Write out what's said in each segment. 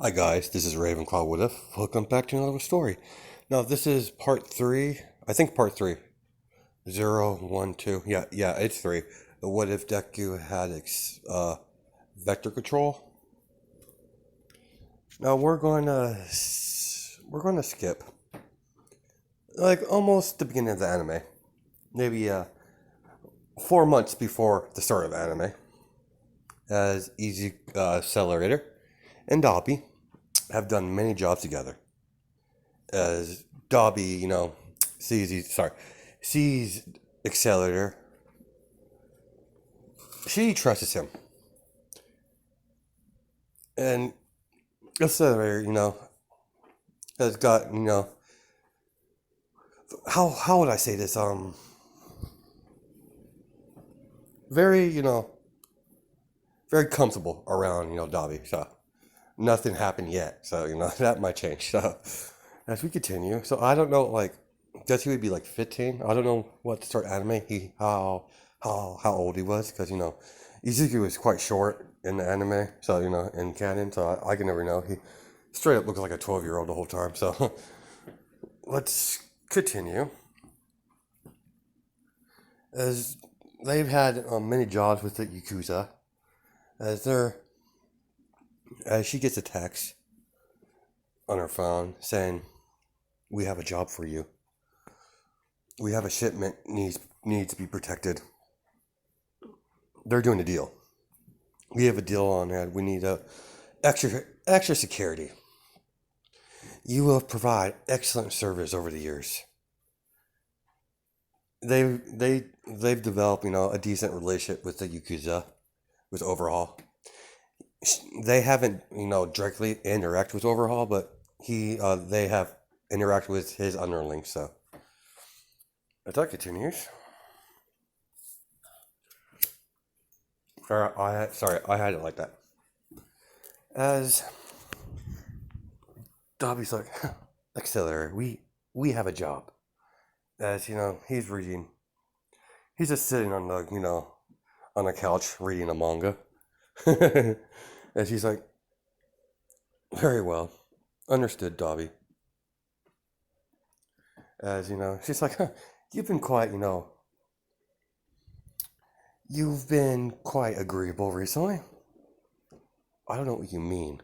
Hi guys, this is Ravenclaw with us. Welcome back to another story. Now this is part three. I think part three. 0, 1, 2. Yeah, it's three. The what if Deku had vector control. Now we're going to skip like almost the beginning of the anime, maybe 4 months before the start of the anime, as Accelerator and Dobby have done many jobs together. As Dobby, sees Accelerator, she trusts him, and Accelerator, has got, how would I say this? Very, very comfortable around, Dobby. So nothing happened yet. So that might change. So as we continue, so I don't know, like, guess he would be like 15. I don't know what to start anime. How old he was, because Izuku was quite short in the anime, so in canon, so I can never know. He straight up looks like a 12-year-old the whole time. So let's continue. As they've had many jobs with the Yakuza, as she gets a text on her phone saying, "We have a job for you. We have a shipment needs to be protected." They're doing a deal. We have a deal on that. We need extra security. You will provide excellent service over the years. They've developed a decent relationship with the Yakuza, with Overhaul. They haven't directly interact with Overhaul, but they have interact with his underlings. So as that continues. Sorry, I had it like that. As Dobby's like, Accelerator, we have a job. As he's reading, he's just sitting on the couch reading a manga. And she's like, very well, understood, Dobby. As she's like, you've been you've been quite agreeable recently. I don't know what you mean.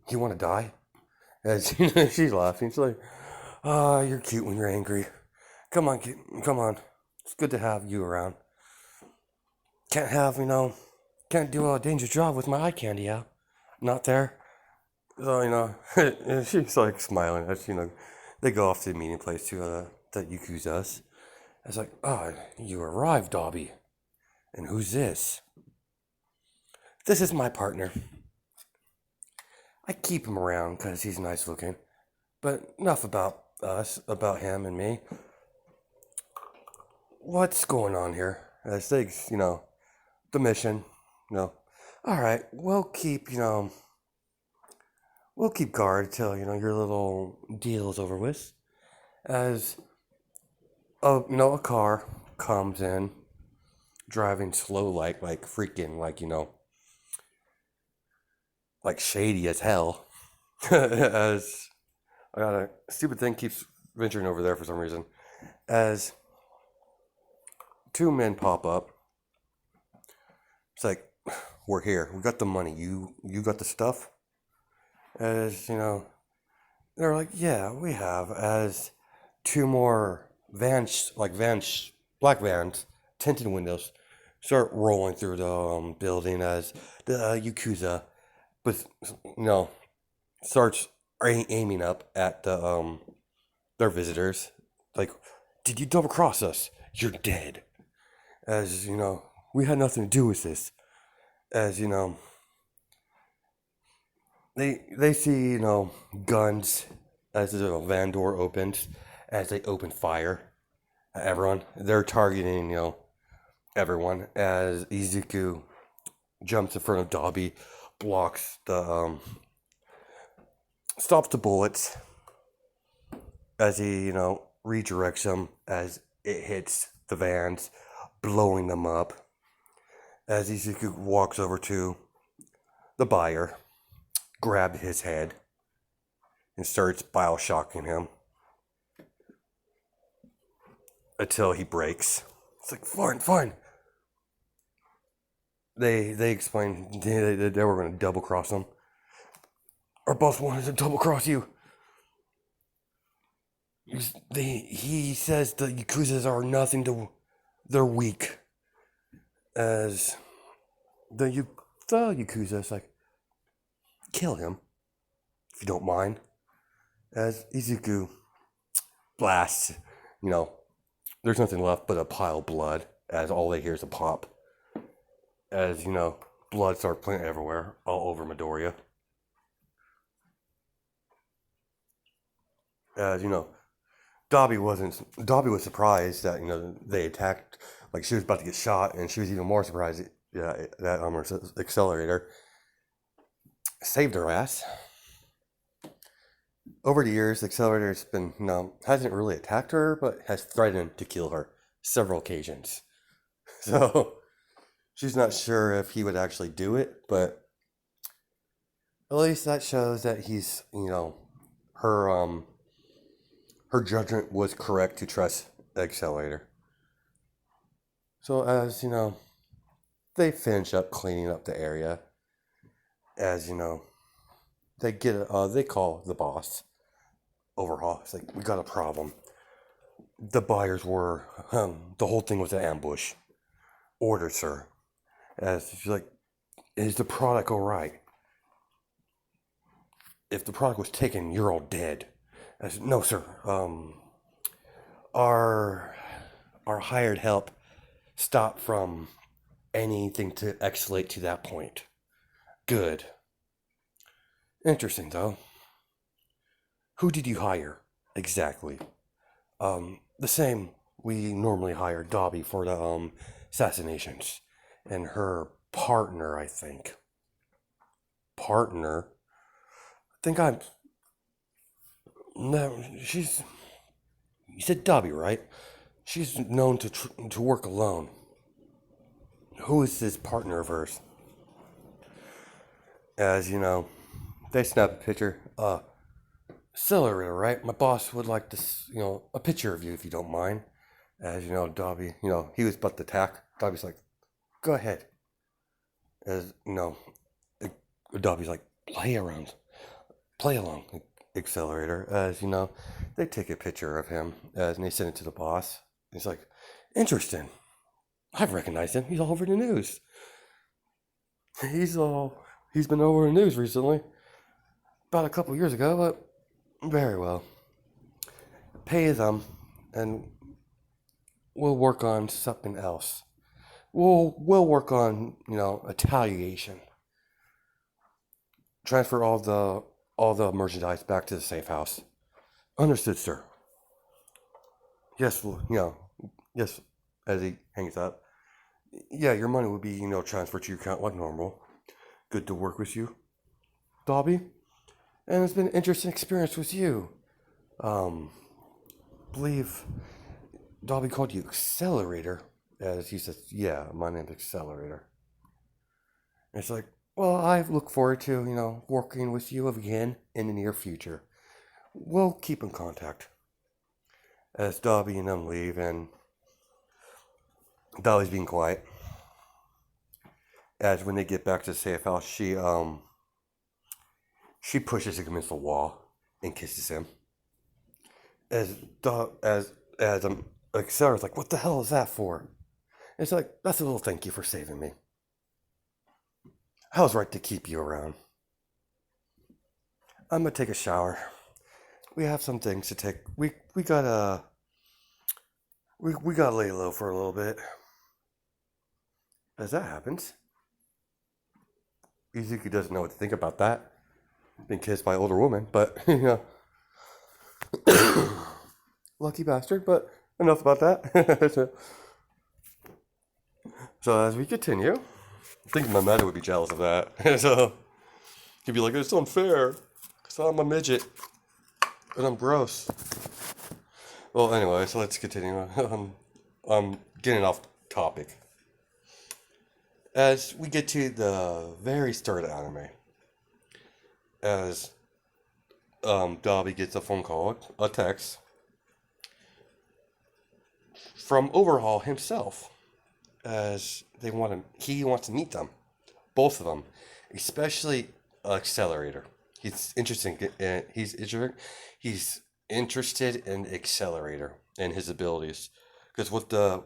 You want to die? As she's laughing, she's like, you're cute when you're angry. Come on, come on. It's good to have you around. Can't do a dangerous job with my eye candy out. Not there. So, she's like smiling as, they go off to the meeting place to, the Yakuza's. It's like, you arrived, Dobby. And who's this? This is my partner. I keep him around because he's nice looking. But enough about about him and me. What's going on here? As they, the mission, all right, we'll keep guard till, your little deal is over with. As, a car comes in, driving slow like freaking, like shady as hell. As I got a stupid thing keeps venturing over there for some reason. As two men pop up. It's like, we're here. We got the money. You got the stuff? As, they're like, yeah, we have. As two more black vans, tinted windows, start rolling through the building as the Yakuza, but, starts aiming up at their visitors. Like, did you double cross us? You're dead. As, we had nothing to do with this. As, they see, guns as the van door opens, as they open fire at everyone. They're targeting, everyone, as Izuku jumps in front of Dobby, blocks stops the bullets, as he, redirects them as it hits the vans, blowing them up. As Izuku walks over to the buyer, grab his head and starts bioshocking him until he breaks. It's like, fine, fine. They explained they were going to double cross him. Our boss wanted to double cross you. He says the Yakuzas are nothing to. They're weak. As the Yakuza's like, kill him, if you don't mind. As Izuku blasts, there's nothing left but a pile of blood, as all they hear is a pop. As, blood starts playing everywhere, all over Midoriya. As, Dobby was surprised that, they attacked, like she was about to get shot, and she was even more surprised that Accelerator saved her ass. Over the years, the Accelerator's been, hasn't really attacked her, but has threatened to kill her several occasions. So, she's not sure if he would actually do it, but at least that shows that he's, her judgment was correct to trust the Accelerator. So as, they finish up cleaning up the area, as, they call the boss, Overhaul. It's like, we got a problem. The buyers were, the whole thing was an ambush. Order, sir. As she's like, is the product alright? If the product was taken, you're all dead. As, no, sir. Our hired help stopped from anything to escalate to that point. Good. Interesting, though. Who did you hire? Exactly. The same we normally hire Dobby for the assassinations. And her partner, I think. Partner? No, she's... You said Dobby, right? She's known to work alone. Who is this partner of hers? As, they snap a picture. Accelerator, right? My boss would like to, a picture of you if you don't mind. As, Dobby, he was about to attack. Dobby's like, go ahead. As, Dobby's like, play along, Accelerator. As, they take a picture of him, and they send it to the boss. He's like, interesting. I've recognized him. He's all over the news. He's been over the news recently. About a couple years ago, but very well. Pay them, and we'll work on something else. We'll work on, retaliation. Transfer all the merchandise back to the safe house. Understood, sir. Yes, yes, as he hangs up. Yeah, your money will be, transferred to your account like normal. Good to work with you, Dobby. And it's been an interesting experience with you. Believe Dobby called you Accelerator. As he says, yeah, my name's Accelerator. And it's like, well, I look forward to, working with you again in the near future. We'll keep in contact. As Dobby and them leave, and Dobby's being quiet. As when they get back to the safe house, she pushes him against the wall and kisses him. As Accelerator's like, what the hell is that for? And it's like, that's a little thank you for saving me. I was right to keep you around. I'm gonna take a shower. We have some things to take. We gotta lay low for a little bit. As that happens, Izuku doesn't know what to think about that. Been kissed by an older woman, but lucky bastard. But enough about that. So as we continue, I think my mother would be jealous of that. So he'd be like, "It's unfair, because I'm a midget and I'm gross." Well, anyway, so let's continue. I'm getting off topic. As we get to the very start of anime, as Dobby gets a phone call, a text from Overhaul himself, as he wants to meet them, both of them, especially Accelerator. He's interested. He's interested in Accelerator and his abilities, because what the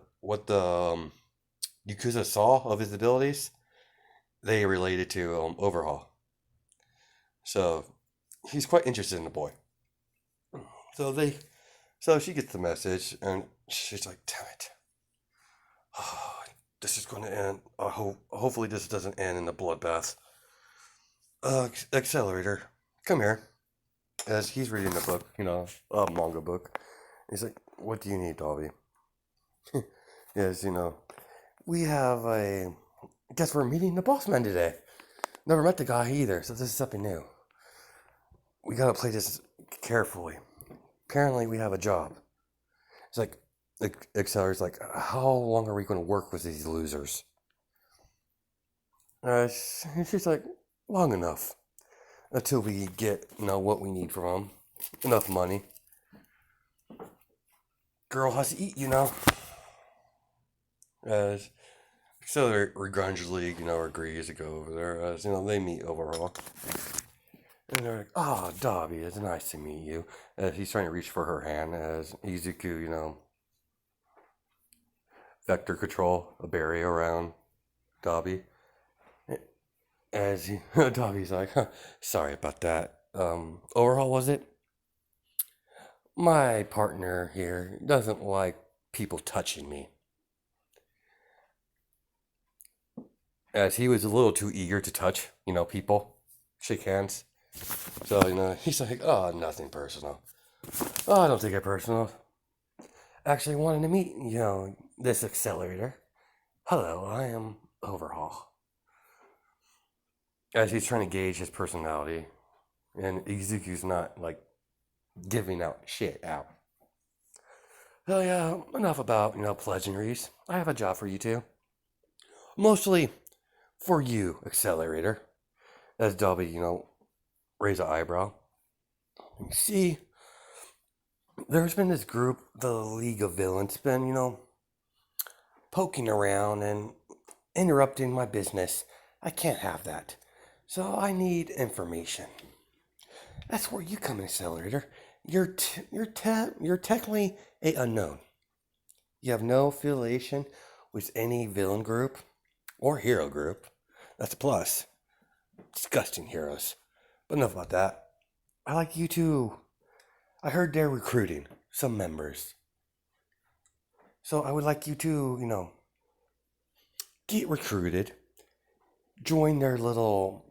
Yakuza saw of his abilities, they related to Overhaul. So he's quite interested in the boy. So they, so she gets the message and she's like, "Damn it! Oh, this is going to end. Hopefully this doesn't end in a bloodbath." Accelerator, come here. As he's reading the book, a manga book. He's like, "What do you need, Dobby?" Yes, we have a. Guess we're meeting the boss man today. Never met the guy either, so this is something new. We gotta play this carefully. Apparently, we have a job. It's like, Accelerator's like, how long are we gonna work with these losers? She's like, long enough. Until we get, what we need from them. Enough money. Girl has to eat, As Accelerator begrudgingly, agrees to go over there. As, they meet Overhaul. And they're like, "Ah, oh, Dobby, it's nice to meet you." As he's trying to reach for her hand, as Izuku, vector control a barrier around Dobby. As Dobby's like, huh, "Sorry about that. Overhaul, was it? My partner here doesn't like people touching me." As he was a little too eager to touch, people, shake hands. So, he's like, "Oh, nothing personal. Oh, I don't take it personal. Actually wanted to meet, this Accelerator. Hello, I am Overhaul." As he's trying to gauge his personality, and Izuku's not like giving out shit out. So yeah, enough about pleasantries. I have a job for you two. Mostly for you, Accelerator. As Dobby, raise an eyebrow. You see, there's been this group, the League of Villains, been poking around and interrupting my business. I can't have that. So I need information. That's where you come in, Accelerator. You're technically a unknown. You have no affiliation with any villain group or hero group. That's a plus. Disgusting heroes. But enough about that. I like you too. I heard they're recruiting some members. So I would like you to, get recruited. Join their little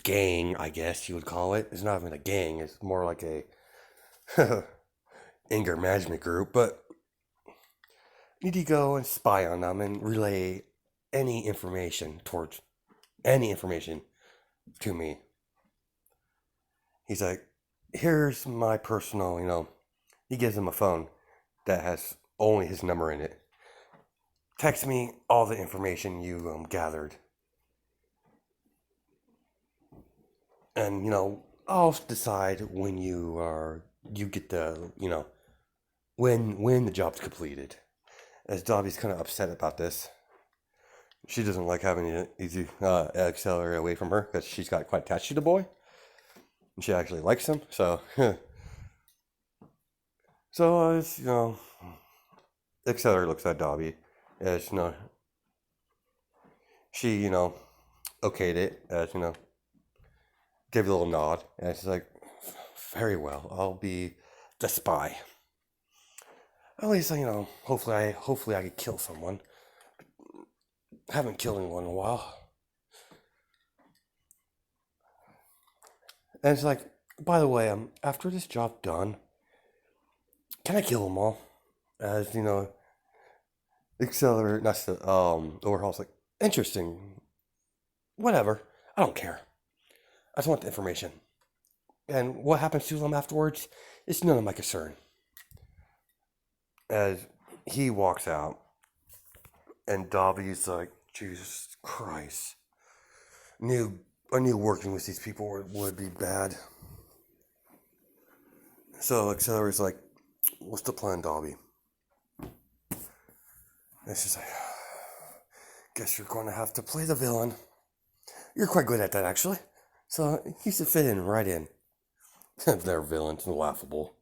gang, I guess you would call it. It's not even a gang, it's more like a anger management group, but you need to go and spy on them and relay any information to me. He's like, "Here's my personal, he gives him a phone that has only his number in it. Text me all the information you gathered. And, I'll decide when you get the, when the job's completed." As Dobby's kind of upset about this. She doesn't like having an easy Accelerator away from her because she's got quite attached to the boy. And she actually likes him. So, it's, Accelerator looks at Dobby as, she, okayed it as, gave a little nod. And she's like, "Very well, I'll be the spy. At least, hopefully I could kill someone. Haven't killed anyone in a while." And it's like, "By the way, after this job done, can I kill them all?" As Accelerator, that's the Overhaul's like, "Interesting. Whatever. I don't care. I just want the information. And what happens to them afterwards is none of my concern." As he walks out, and Dobby's like, "Jesus Christ. New I knew working with these people would be bad. So Accelerator's like, what's the plan, Dobby? And she's like, guess you're going to have to play the villain. You're quite good at that, actually. So you should fit in right in. They're villains and laughable.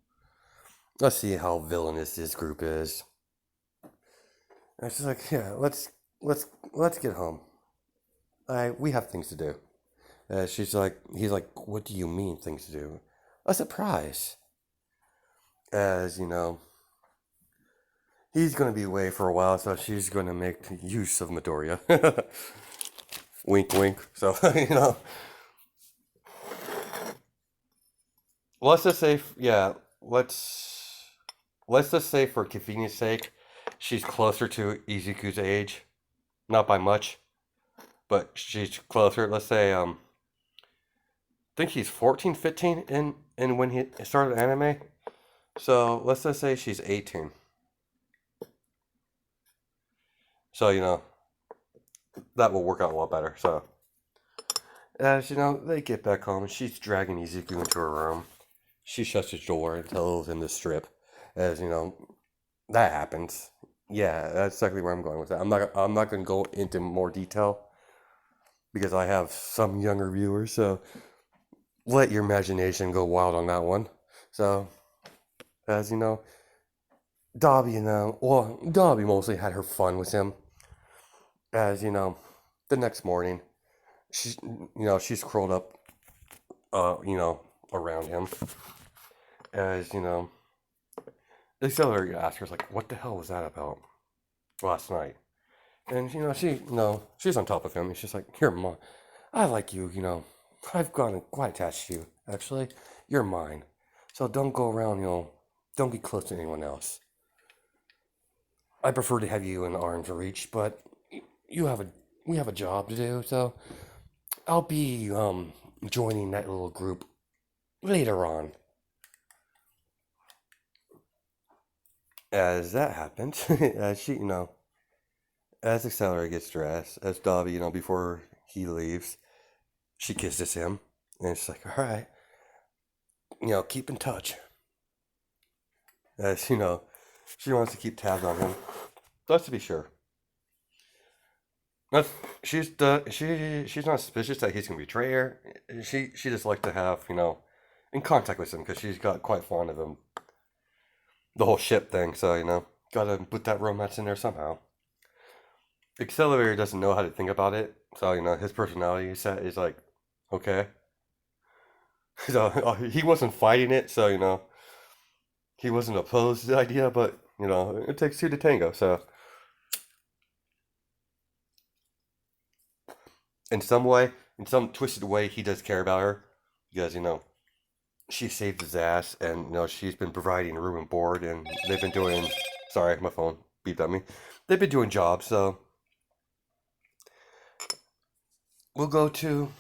Let's see how villainous this group is. And she's like, yeah, let's get home. We have things to do. He's like, what do you mean things to do? A surprise. As you know, he's going to be away for a while, so she's going to make use of Midoriya. Wink, wink. So, let's just say, yeah, let's just say for convenience sake, she's closer to Izuku's age. Not by much, but she's closer. Let's say, I think he's 14, 15 in when he started anime. So let's just say she's 18. So, that will work out a lot better. So, as they get back home, and she's dragging Izuku into her room. She shuts his door and tells him to strip. As that happens. Yeah, that's exactly where I'm going with that. I'm not going to go into more detail because I have some younger viewers. So let your imagination go wild on that one. So, as Dobby Dobby mostly had her fun with him. As the next morning, she's curled up, around him. As the Accelerator asks her, like, what the hell was that about last night? And she's on top of him. She's like, here, Mom, I like you. I've gotten quite attached to you. Actually, you're mine. So don't go around. Don't get close to anyone else. I prefer to have you in arm's reach, but we have a job to do. So I'll be joining that little group later on. As that happens, as she, as Accelerator gets dressed, as Dobby, before he leaves, she kisses him, and she's like, all right, keep in touch. As she wants to keep tabs on him, just to be sure. Not, she's not suspicious that he's gonna betray her. She just likes to have in contact with him because she's got quite fond of him. The whole ship thing, so gotta put that romance in there somehow. Accelerator doesn't know how to think about it, so his personality set is like, okay. So he wasn't fighting it, so he wasn't opposed to the idea, but it takes two to tango. So in some way, in some twisted way, he does care about her because she saved his ass, and she's been providing room and board, and they've been doing. Sorry, my phone beeped at me. They've been doing jobs, so we'll go to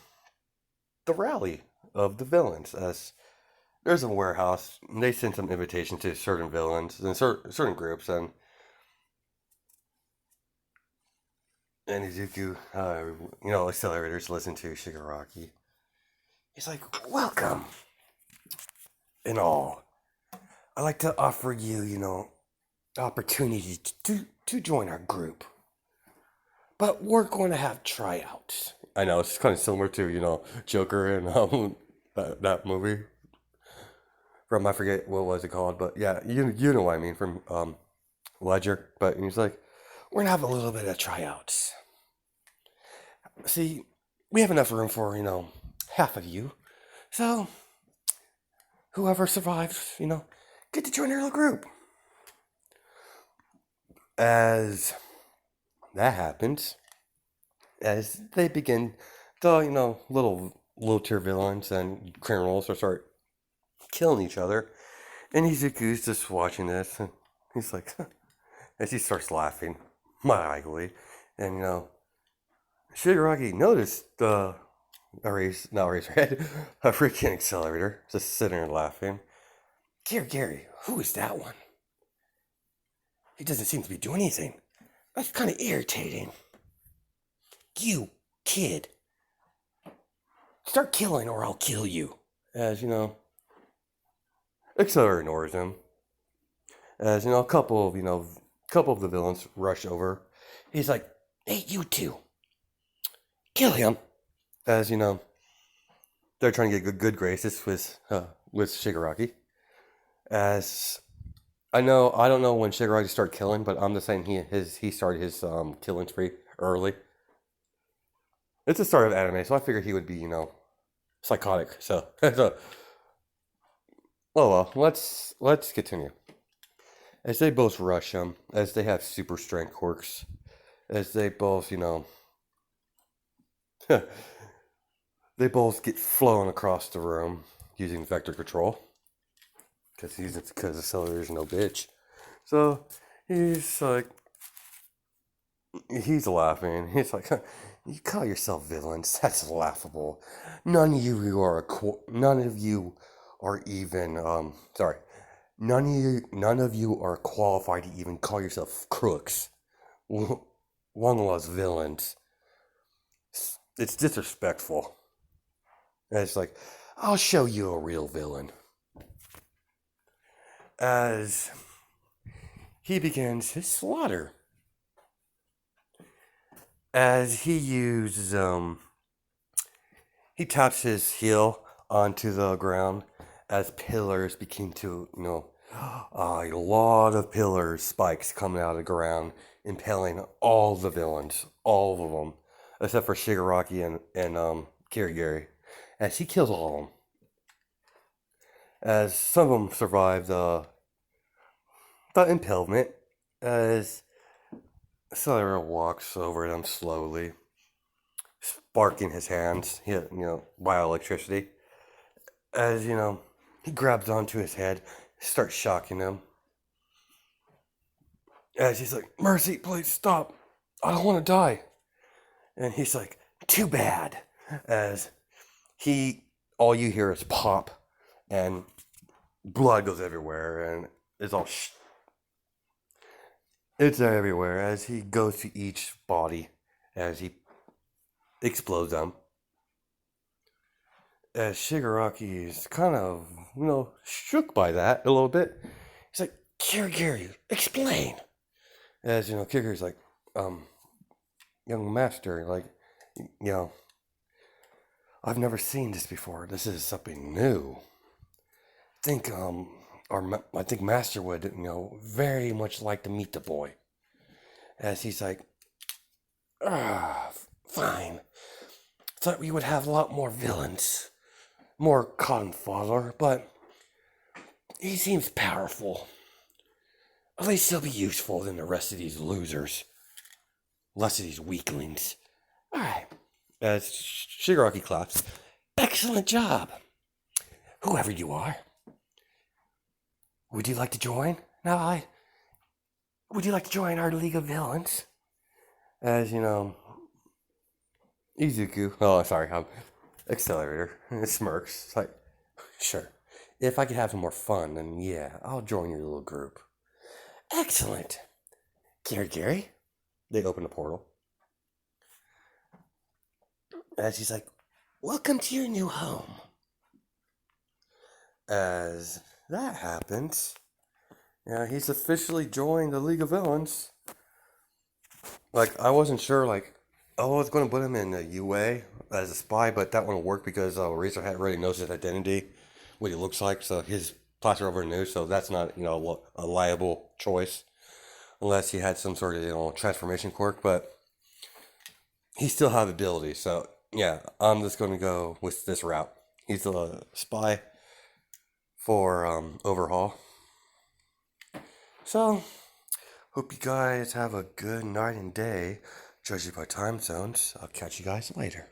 the rally of the villains. As there's a warehouse, and they send some invitations to certain villains and certain groups, and Izuku, Accelerators listen to Shigaraki. He's like, welcome. In all, I'd like to offer you, opportunity to join our group. But we're going to have tryouts. I know, it's kind of similar to, Joker and that movie. From, I forget what was it called, but yeah, you know what I mean, from Ledger. But he's like, we're going to have a little bit of tryouts. See, we have enough room for, half of you. So, whoever survives, get to join our little group. As that happens, as they begin, the little tier villains and criminals will start killing each other, and Izuku's just watching this, and he's like, as he starts laughing mildly, and Shigaraki noticed the not Eraserhead, a freaking Accelerator, just sitting there laughing. Gary, who is that one? He doesn't seem to be doing anything. That's kind of irritating. You, kid. Start killing or I'll kill you. As, Accelerator ignores him. As, couple of the villains rush over. He's like, hey, you two, kill him. As, they're trying to get good graces with Shigaraki. As I don't know when Shigaraki started killing, but I'm just saying he started his killing spree early. It's the start of anime, so I figured he would be psychotic. So oh well, let's continue. As they both rush him, as they have super strength quirks, as they both they both get flown across the room using vector control because Accelerator's no bitch. So he's laughing. He's like, "You call yourself villains? That's laughable. None of you are even sorry. None of you are qualified to even call yourself crooks. One of us villains. It's disrespectful." And it's like, I'll show you a real villain. As he begins his slaughter. As he taps his heel onto the ground as pillars begin to, a lot of pillars, spikes coming out of the ground, impaling all the villains, all of them, except for Shigaraki and Kirigiri, as he kills all of them. As some of them survive the impalement, as Accelerator walks over them slowly, sparking his hands, by electricity. As, he grabs onto his head, starts shocking him. As he's like, "Mercy, please stop. I don't want to die." And he's like, "Too bad." As all you hear is pop, and blood goes everywhere, and it's everywhere as he goes to each body, as he explodes them. As Shigaraki is kind of, shook by that a little bit. He's like, "Kirigiri, explain." As, Kirigiri's like, "Young master, like, I've never seen this before. This is something new. I think Master would, very much like to meet the boy." As he's like, fine. Thought we would have a lot more villains, more cotton fodder, but he seems powerful. At least he'll be useful than the rest of these losers, less of these weaklings. All right. As Shigaraki claps, "Excellent job, whoever you are. Would you like to join? Would you like to join our League of Villains?" As Izuku. Oh, sorry, Accelerator. It smirks. It's like, "Sure. If I could have some more fun, then yeah, I'll join your little group." "Excellent. Kirigiri." They open the portal. As he's like, "Welcome to your new home." As that happens, he's officially joined the League of Villains. Like, I wasn't sure, like, I was going to put him in the UA as a spy, but that wouldn't work because Razorhead already knows his identity, what he looks like, so his plots are over new, so that's not, a liable choice. Unless he had some sort of, transformation quirk, but he still have ability, so yeah, I'm just going to go with this route. He's a spy for Overhaul. So, hope you guys have a good night and day, judging by time zones. I'll catch you guys later.